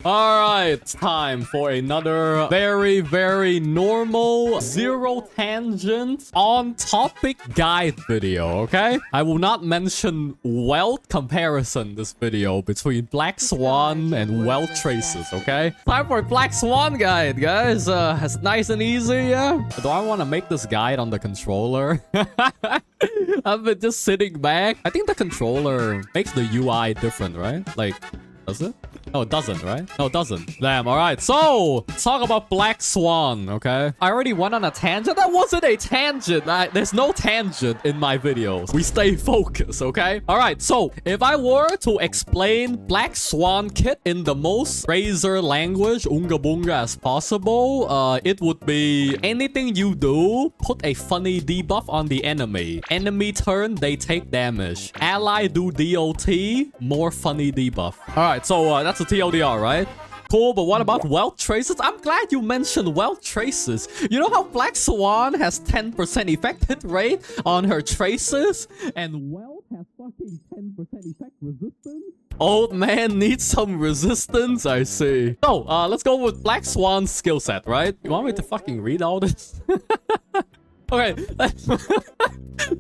Alright, time for another very normal, zero tangent, on topic guide video, okay? I will not mention Welt comparison this video between Black Swan and Welt traces, okay? Time for a Black Swan guide, guys. It's nice and easy, yeah? Do I want to make this guide on the controller? I've been just sitting back. I think the controller makes the UI different, right? Like, does it? No, it doesn't, right? No, it doesn't. Damn, alright. So, let's talk about Black Swan, okay? I already went on a tangent. That wasn't a tangent. There's no tangent in my videos. We stay focused, okay? Alright, so, if I were to explain Black Swan kit in the most Razor language, Unga Bunga, as possible, it would be anything you do, put a funny debuff on the enemy. Enemy turn, they take damage. Ally do DOT, more funny debuff. Alright, so that's a TLDR, right? Cool, but what about Welt traces? I'm glad you mentioned Welt traces. You know how Black Swan has 10% effect hit rate on her traces? And Welt has fucking 10% effect resistance? Old man needs some resistance, I see. So, let's go with Black Swan's skill set, right? You want me to fucking read all this? Okay.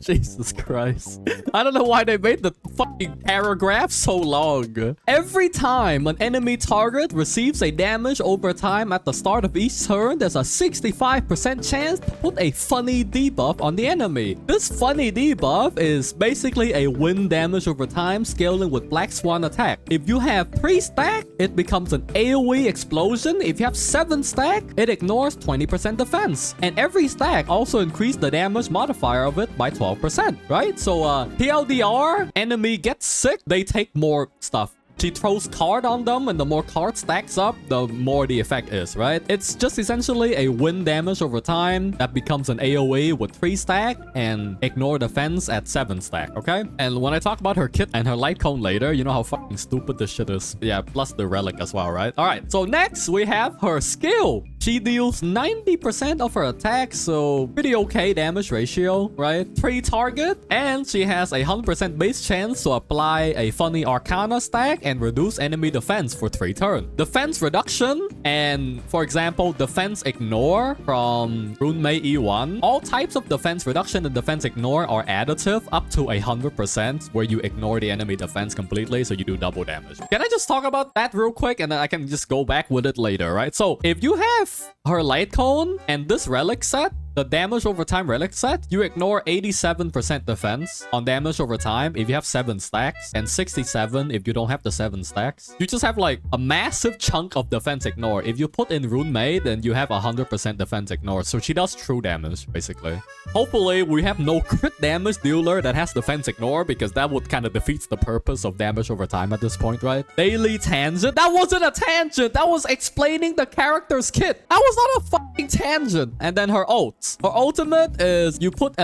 Jesus Christ. I don't know why they made the fucking paragraph so long. Every time an enemy target receives a damage over time at the start of each turn, there's a 65% chance to put a funny debuff on the enemy. This funny debuff is basically a win damage over time scaling with Black Swan attack. If you have 3 stack, it becomes an AoE explosion. If you have 7 stack, it ignores 20% defense. And every stack also increases the damage modifier of it by 12%, right? So, TLDR, enemy gets sick, they take more stuff. She throws card on them, and the more card stacks up, the more the effect is, right? It's just essentially a win damage over time that becomes an AoE with 3 stack and ignore defense at 7 stack, okay? And when I talk about her kit and her Lightcone later, you know how fucking stupid this shit is. Yeah, plus the Relic as well, right? Alright, so next we have her skill. She deals 90% of her attack, so pretty okay damage ratio, right? 3 target, and she has a 100% base chance to apply a funny Arcana stack and reduce enemy defense for 3 turns. Defense reduction and, for example, defense ignore from Runmei E1. All types of defense reduction and defense ignore are additive up to 100%, where you ignore the enemy defense completely, so you do double damage. Can I just talk about that real quick, and then I can just go back with it later, right? So, if you have her Lightcone and this Relic set, the damage over time Relic set, you ignore 87% defense on damage over time if you have 7 stacks, and 67 if you don't have the 7 stacks. You just have like a massive chunk of defense ignore. If you put in Runmei, then you have 100% defense ignore. So she does true damage, basically. Hopefully, we have no crit damage dealer that has defense ignore, because that would kind of defeats the purpose of damage over time at this point, right? Daily tangent? That wasn't a tangent! That was explaining the character's kit! That was not a fucking tangent! And then her ult. Her ultimate is you put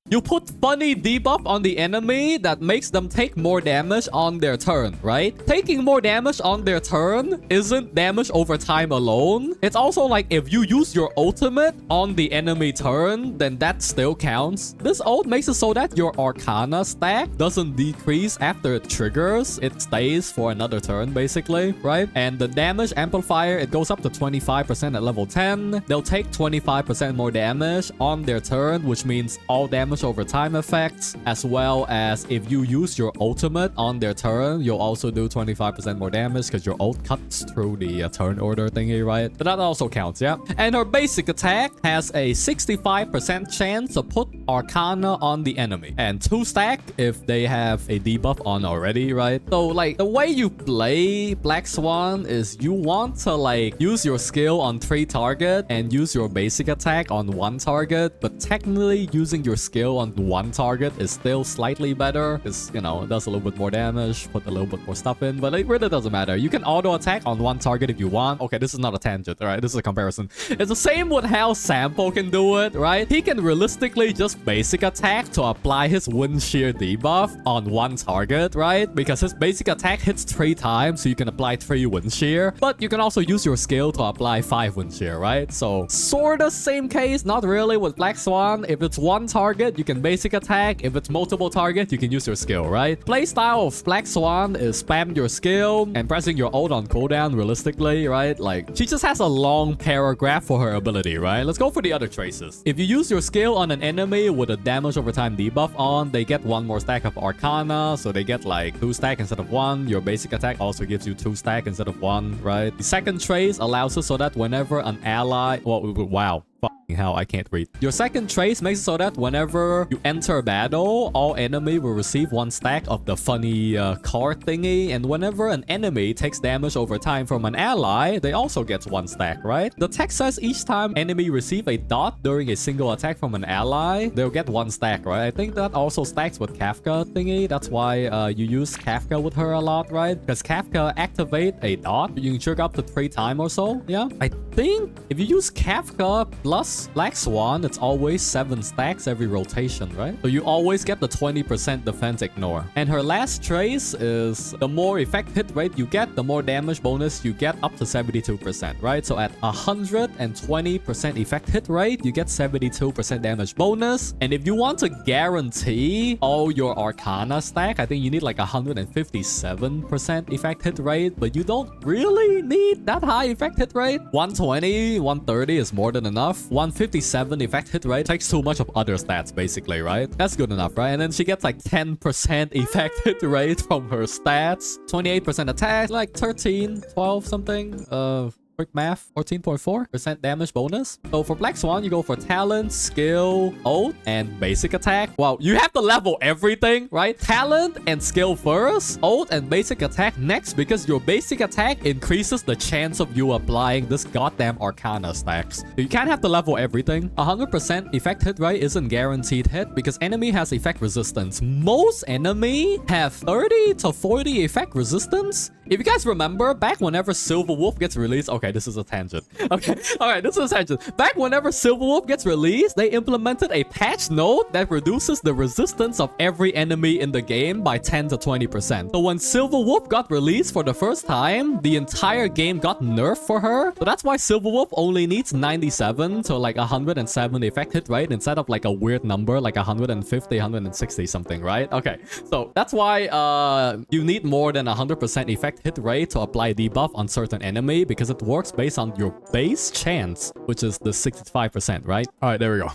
you put funny debuff on the enemy that makes them take more damage on their turn, right? Taking more damage on their turn isn't damage over time alone. It's also like if you use your ultimate on the enemy turn, then that still counts. This ult makes it so that your Arcana stack doesn't decrease after it triggers. It stays for another turn, basically, right? And the damage amplifier, it goes up to 25% at level 10. They'll take 25% more damage on their turn, which means all damage over time effects, as well as if you use your ultimate on their turn, you'll also do 25% more damage because your ult cuts through the turn order thingy, right? But that also counts, yeah? And her basic attack has a 65% chance to put Arcana on the enemy, and 2 stack if they have a debuff on already, right? So like the way you play Black Swan is you want to like use your skill on 3 target and use your basic attack on 1 target, but technically using your skill on 1 target is still slightly better because, you know, it does a little bit more damage, put a little bit more stuff in, but it really doesn't matter. You can auto attack on 1 target if you want. Okay, this is not a tangent, all right? This is a comparison. It's the same with how Sampo can do it, right? He can realistically just basic attack to apply his wind shear debuff on 1 target, right? Because his basic attack hits 3 times, so you can apply 3 wind shear, but you can also use your skill to apply 5 wind shear, right? So, sorta same case, not really with Black Swan. If it's 1 target, target, you can basic attack. If it's multiple target, you can use your skill, right? Playstyle of Black Swan is spam your skill and pressing your ult on cooldown realistically, right? Like, she just has a long paragraph for her ability, right? Let's go for the other traces. If you use your skill on an enemy with a damage over time debuff on, they get 1 more stack of Arcana, so they get like 2 stack instead of 1. Your basic attack also gives you 2 stack instead of 1, right? The second trace allows us so that whenever an ally... Well, wow. Fucking hell, I can't read. Your second trace makes it so that whenever you enter battle, all enemy will receive 1 stack of the funny card thingy, and whenever an enemy takes damage over time from an ally, they also get 1 stack, right? The text says each time enemy receive a dot during a single attack from an ally, they'll get 1 stack, right? I think that also stacks with Kafka thingy. That's why you use Kafka with her a lot, right? Because Kafka activate a dot, you can trigger up to 3 times or so, yeah? I think if you use Kafka plus Black Swan, it's always 7 stacks every rotation, right? So you always get the 20% defense ignore. And her last trace is the more effect hit rate you get, the more damage bonus you get, up to 72%, right? So at 120% effect hit rate, you get 72% damage bonus. And if you want to guarantee all your Arcana stack, I think you need like 157% effect hit rate, but you don't really need that high effect hit rate. 120, 130 is more than enough. 157 effect hit rate takes too much of other stats, basically, right? That's good enough, right? And then she gets like 10% effect hit rate from her stats, 28% attack, like 13, 12 something. Quick math, 14.4% damage bonus. So for Black Swan, you go for talent, skill, ult, and basic attack. Wow, you have to level everything, right? Talent and skill first, ult and basic attack next, because your basic attack increases the chance of you applying this goddamn Arcana stacks. You can't have to level everything. 100% effect hit rate isn't guaranteed hit because enemy has effect resistance. Most enemy have 30 to 40 effect resistance. If you guys remember, back whenever Silver Wolf gets released... Okay, this is a tangent. Okay, alright, this is a tangent. Back whenever Silver Wolf gets released, they implemented a patch note that reduces the resistance of every enemy in the game by 10 to 20%. So when Silver Wolf got released for the first time, the entire game got nerfed for her. So that's why Silver Wolf only needs 97 to like 107 effect hit rate instead of like a weird number like 150, 160 something, right? Okay, so that's why you need more than 100% effect hit rate to apply debuff on certain enemy, because it works based on your base chance, which is the 65%, right? All right, there we go.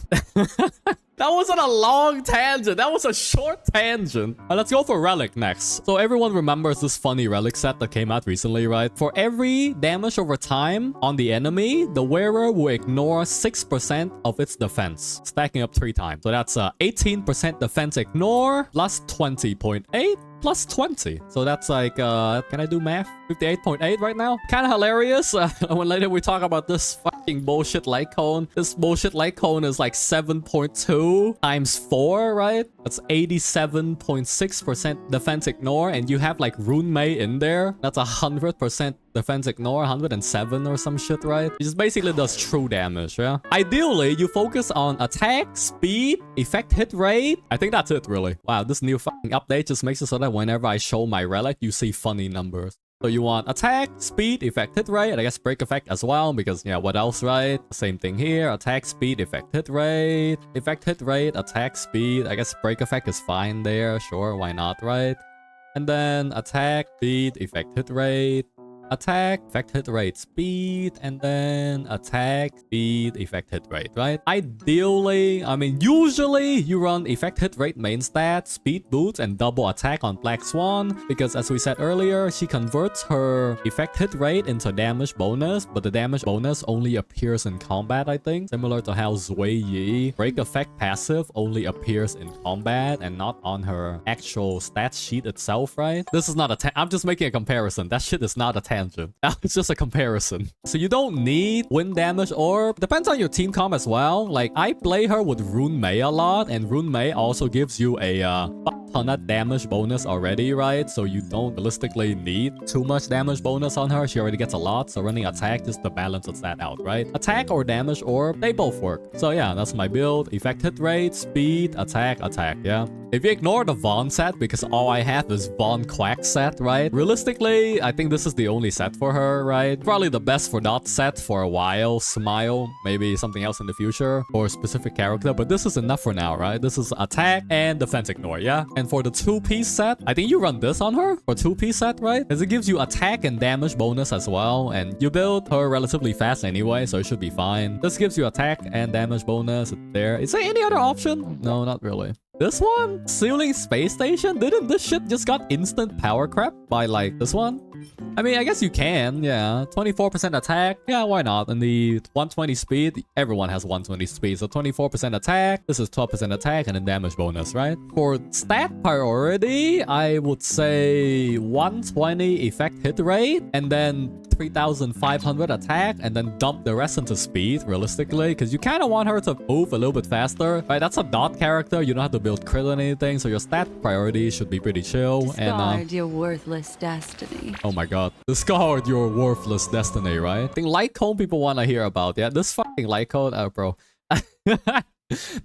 That wasn't a long tangent. That was a short tangent. Let's go for Relic next. So everyone remembers this funny Relic set that came out recently, right? For every damage over time on the enemy, the wearer will ignore 6% of its defense, stacking up 3 times. So that's 18% defense ignore plus 20.8 plus 20. So that's like, can I do math? 58.8 right now? Kind of hilarious. When later we talk about this fucking bullshit light cone. This bullshit light cone is like 7.2 times 4, right? That's 87.6% defense ignore, and you have like Rune Mei in there. That's 100% defense ignore, 107 or some shit, right? It just basically does true damage, yeah? Ideally, you focus on attack, speed, effect hit rate. I think that's it, really. Wow, this new fucking update just makes it so that whenever I show my relic, you see funny numbers. So you want attack, speed, effect hit rate, and I guess break effect as well, because yeah, what else, right? Same thing here. Attack, speed, effect hit rate, attack, speed. I guess break effect is fine there. Sure, why not, right? And then attack, speed, effect hit rate, attack, effect hit rate, speed, and then attack, speed, effect hit rate, right? Ideally, I mean, usually you run effect hit rate main stat, speed boost, and double attack on Black Swan, because as we said earlier, she converts her effect hit rate into damage bonus, but the damage bonus only appears in combat, I think. Similar to how Zui Yi break effect passive only appears in combat and not on her actual stat sheet itself, right? This is not a I'm just making a comparison. That shit is not a tangent. It's just a comparison. So you don't need wind damage orb. Depends on your team comp as well. Like, I play her with Rune Mei a lot, and Rune Mei also gives you a ton of damage bonus already, right? So you don't realistically need too much damage bonus on her. She already gets a lot, so running attack just to balance that out, right? Attack or damage orb, they both work. So yeah, that's my build. Effect hit rate, speed, attack, yeah. If you ignore the Vaughn set, because all I have is Vaughn Quack set, right? Realistically, I think this is the only set for her, right? Probably the best for that set for a while. Smile, maybe something else in the future for a specific character, but this is enough for now, right? This is attack and defense ignore, yeah? And for the 2-piece set, I think you run this on her for 2-piece set, right? Because it gives you attack and damage bonus as well, and you build her relatively fast anyway, so it should be fine. This gives you attack and damage bonus there. Is there any other option? No, not really. This one? Ceiling Space Station? Didn't this shit just got instant power crap by like this one? I mean, I guess you can, yeah. 24% attack, yeah, why not? And the 120 speed, everyone has 120 speed, so 24% attack, this is 12% attack, and then damage bonus, right? For stat priority, I would say 120 effect hit rate, and then 3,500 attack, and then dump the rest into speed, realistically, because you kind of want her to move a little bit faster, right? That's a dot character, you don't have to build crit or anything, so your stat priority should be pretty chill. Discard your worthless destiny. Oh my god. Discard your worthless destiny, right? I think Lightcone people want to hear about. Yeah, this fucking Lightcone, bro.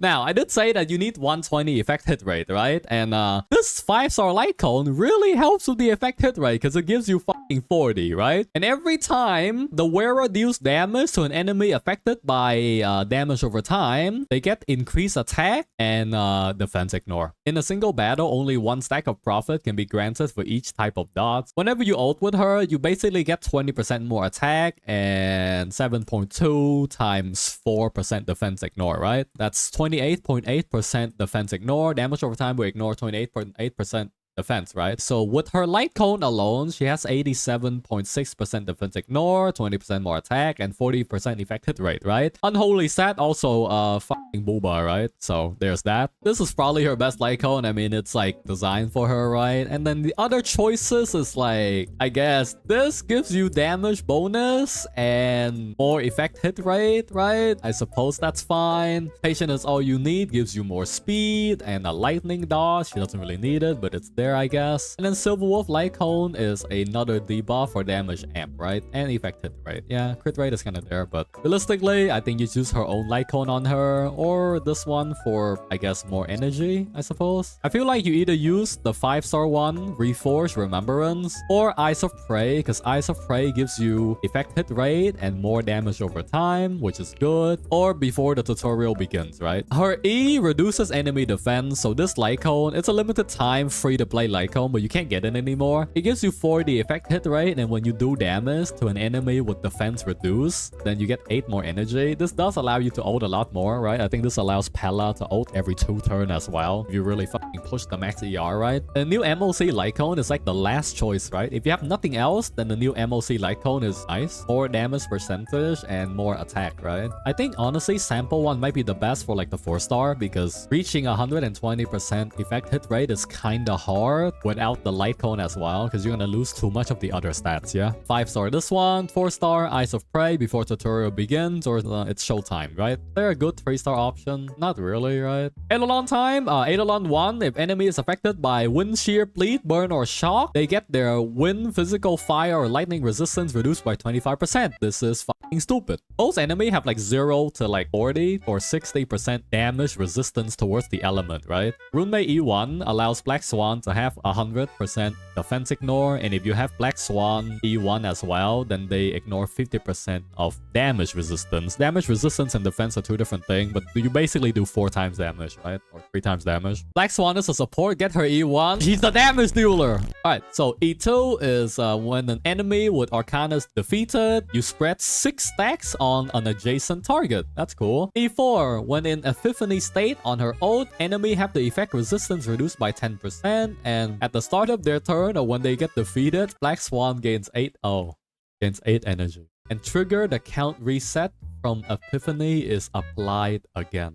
Now, I did say that you need 120 effect hit rate, right? And this 5-star Lightcone really helps with the effect hit rate because it gives you fucking 40, right? And every time the wearer deals damage to an enemy affected by damage over time, they get increased attack and defense ignore. In a single battle, only 1 stack of profit can be granted for each type of dots. Whenever you ult with her, you basically get 20% more attack and 7.2 times 4% defense ignore, right? That's 28.8% defense ignore. Damage over time will ignore 28.8% defense, right? So with her light cone alone, she has 87.6% defense ignore, 20% more attack, and 40% effect hit rate, right? Unholy stat also fucking booba, right? So there's that. This is probably her best light cone. I mean, it's like designed for her, right? And then the other choices is like, I guess this gives you damage bonus and more effect hit rate, right? I suppose that's fine. Patient is all you need, gives you more speed and a lightning dodge. She doesn't really need it, but it's there, I guess. And then Silver Wolf Light Cone is another debuff for damage amp, right? And effect hit rate. Yeah, crit rate is kind of there, but realistically, I think you choose her own Light Cone on her, or this one for, I guess, more energy, I suppose. I feel like you either use the 5-star one, Reforge Remembrance, or Eyes of Prey, because Eyes of Prey gives you effect hit rate and more damage over time, which is good, or before the tutorial begins, right? Her E reduces enemy defense, so this Light Cone, it's a limited time free to play Light Cone, but you can't get it anymore. It gives you 40 effect hit rate, and when you do damage to an enemy with defense reduced, then you get 8 more energy. This does allow you to ult a lot more, right? I think this allows Pella to ult every 2 turns as well, if you really fucking push the max ER, right? The new MOC Light Cone is like the last choice, right? If you have nothing else, then the new MOC Light Cone is nice. More damage percentage and more attack, right? I think honestly, Sampo one might be the best for like the 4-star, because reaching 120% effect hit rate is kinda hard without the Light Cone as well, because you're gonna lose too much of the other stats, yeah? 5-star this one, 4-star Eyes of Prey before tutorial begins, or it's showtime, right? They're a good 3-star option. Not really, right? Eidolon time, Eidolon 1, if enemy is affected by wind shear, bleed, burn, or shock, they get their wind, physical, fire, or lightning resistance reduced by 25%. This is fucking stupid. Most enemy have like 0 to like 40 or 60% damage resistance towards the element, right? Runemate E1 allows Black Swan to have 100% defense ignore, and if you have Black Swan E1 as well, then they ignore 50% of damage resistance. Damage resistance and defense are 2 different things, but you basically do 4 times damage, right? Or 3 times damage. Black Swan is a support, get her E1. She's a damage dealer! Alright, so E2 is when an enemy with Arcana is defeated, you spread 6 stacks on an adjacent target. That's cool. E4, when in Epiphany state on her ult, enemy have the effect resistance reduced by 10%, and at the start of their turn or when they get defeated, Black Swan gains 8 energy. And trigger the count reset from Epiphany is applied again.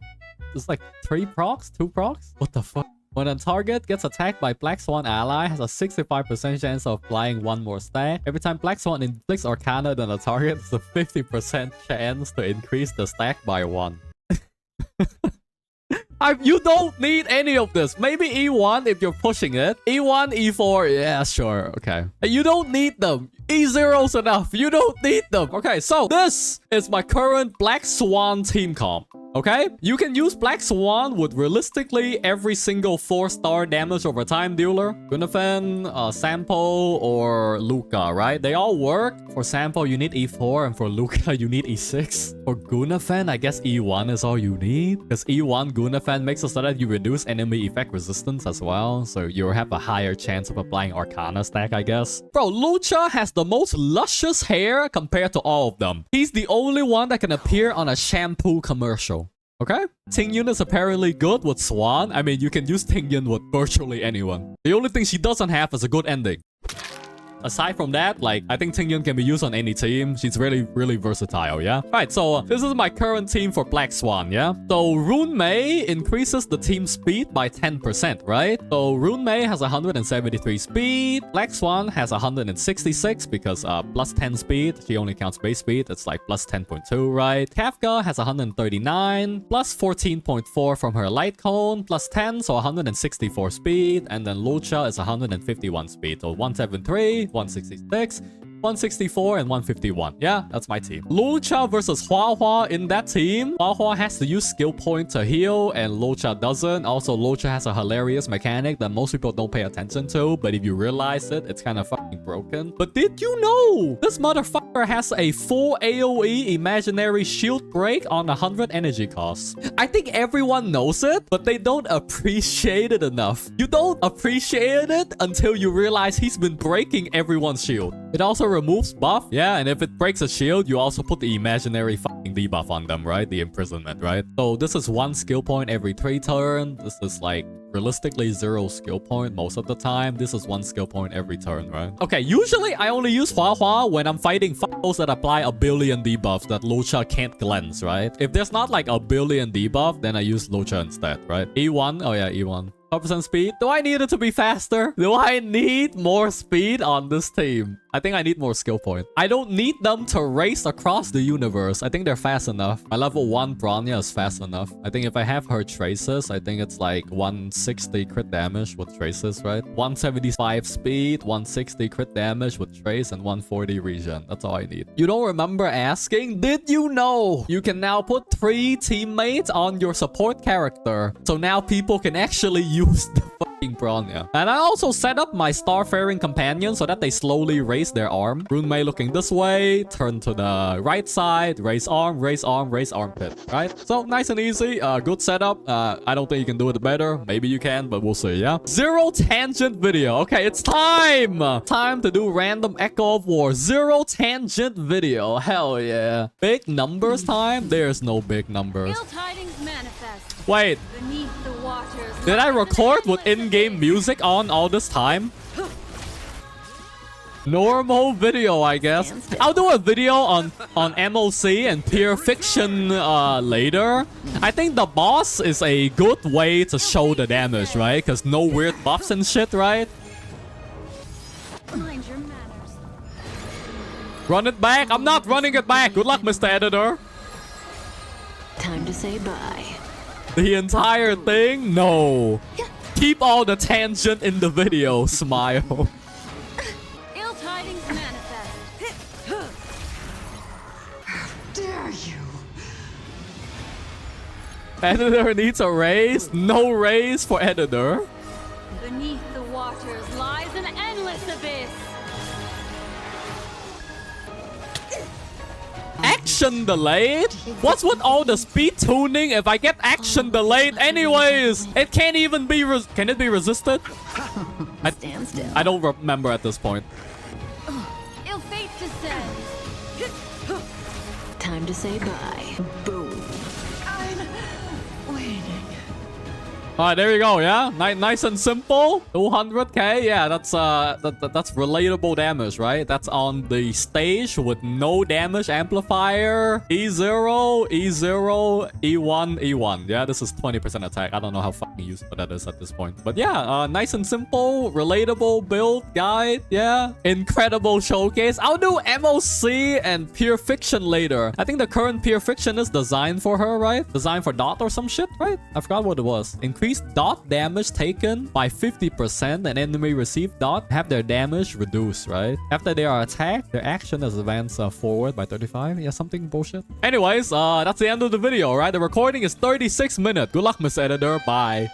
It's like 3 procs? 2 procs? What the fuck? When a target gets attacked by Black Swan ally, has a 65% chance of applying 1 more stack. Every time Black Swan inflicts Arcana on a target, it's a 50% chance to increase the stack by 1. You don't need any of this. Maybe E1 if you're pushing it. E1, E4, yeah, sure, okay. You don't need them. E0's enough. You don't need them. Okay, so this is my current Black Swan team comp. Okay, you can use Black Swan with realistically every single 4-star damage over time dealer. Gunnifan, Sampo, or Luocha, right? They all work. For Sampo, you need E4, and for Luocha, you need E6. For Gunnifan, I guess E1 is all you need. Because E1 Gunnifan makes it so that you reduce enemy effect resistance as well. So you have a higher chance of applying Arcana stack, I guess. Bro, Luocha has the most luscious hair compared to all of them. He's the only one that can appear on a shampoo commercial. Okay? Tingyun is apparently good with Swan. I mean, you can use Tingyun with virtually anyone. The only thing she doesn't have is a good ending. Aside from that, like, I think Tingyun can be used on any team. She's really, really versatile, yeah? Alright, so this is my current team for Black Swan, yeah? So Rune Mei increases the team speed by 10%, right? So Rune Mei has 173 speed. Black Swan has 166 because plus 10 speed. She only counts base speed. It's like plus 10.2, right? Kafka has 139, plus 14.4 from her Lightcone, plus 10, so 164 speed. And then Luocha is 151 speed, so 173. 166, 164, and 151. Yeah, that's my team. Luocha versus Huohuo in that team. Huohuo has to use skill point to heal, and Luocha doesn't. Also, Luocha has a hilarious mechanic that most people don't pay attention to, but if you realize it, it's kind of fucking broken. But did you know this motherfucker has a full AoE imaginary shield break on 100 energy costs? I think everyone knows it, but they don't appreciate it enough. You don't appreciate it until you realize he's been breaking everyone's shield. It also removes buff. Yeah, and if it breaks a shield, you also put the imaginary fucking debuff on them, right? The imprisonment, right? So this is 1 skill point every 3 turns. This is like realistically 0 skill point most of the time. This is 1 skill point every turn, right? Okay, usually I only use Huohuo when I'm fighting foes that apply a billion debuffs that Luocha can't cleanse, right? If there's not like a billion debuff, then I use Luocha instead, right? E1, oh yeah, E1. 5% speed. Do I need it to be faster? Do I need more speed on this team? I think I need more skill point. I don't need them to race across the universe. I think they're fast enough. My level 1 Bronya is fast enough. I think if I have her traces, I think it's like 160 crit damage with traces, right? 175 speed, 160 crit damage with trace, and 140 regen. That's all I need. You don't remember asking? Did you know you can now put 3 teammates on your support character? So now people can actually use the fucking Bronya. And I also set up my Starfaring companion so that they slowly raise their arm. Rune Mei looking this way, turn to the right side, raise arm, raise arm, raise armpit, right? So nice and easy, good setup. I don't think you can do it better. Maybe you can, but we'll see, yeah? 0 tangent video. Okay, it's time! Time to do random Echo of War. 0 tangent video. Hell yeah. Big numbers time? There's no big numbers. Wait. Did I record with in-game music on all this time? Normal video, I guess. I'll do a video on MOC and pure fiction later. I think the boss is a good way to show the damage, right? Because no weird buffs and shit, right? Mind your manners. Run it back. I'm not running it back. Good luck, Mr. Editor. Time to say bye. The entire thing? No. Keep all the tangent in the video. Smile. Ill tidings manifest. How dare you? Editor needs a raise. No raise for editor. Beneath the waters lies an endless abyss. Action delayed? What's with all the speed tuning if I get action delayed anyways? It can't even be can it be resisted? Stand still. I don't remember at this point. Ill fate descends. Time to say bye. Boom. I'm waiting. Alright, there you go, yeah? Nice and simple. 200k, yeah, that's relatable damage, right? That's on the stage with no damage amplifier. E0, E0, E1, E1. Yeah, this is 20% attack. I don't know how fucking useful that is at this point. But yeah, nice and simple, relatable build guide, yeah? Incredible showcase. I'll do MOC and Pure Fiction later. I think the current Pure Fiction is designed for her, right? Designed for Dot or some shit, right? I forgot what it was. Increase Dot damage taken by 50% and enemy receive Dot have their damage reduced, right? After they are attacked, their action is advanced forward by 35. Yeah, something bullshit. Anyways, that's the end of the video, right? The recording is 36 minutes. Good luck, Miss Editor. Bye.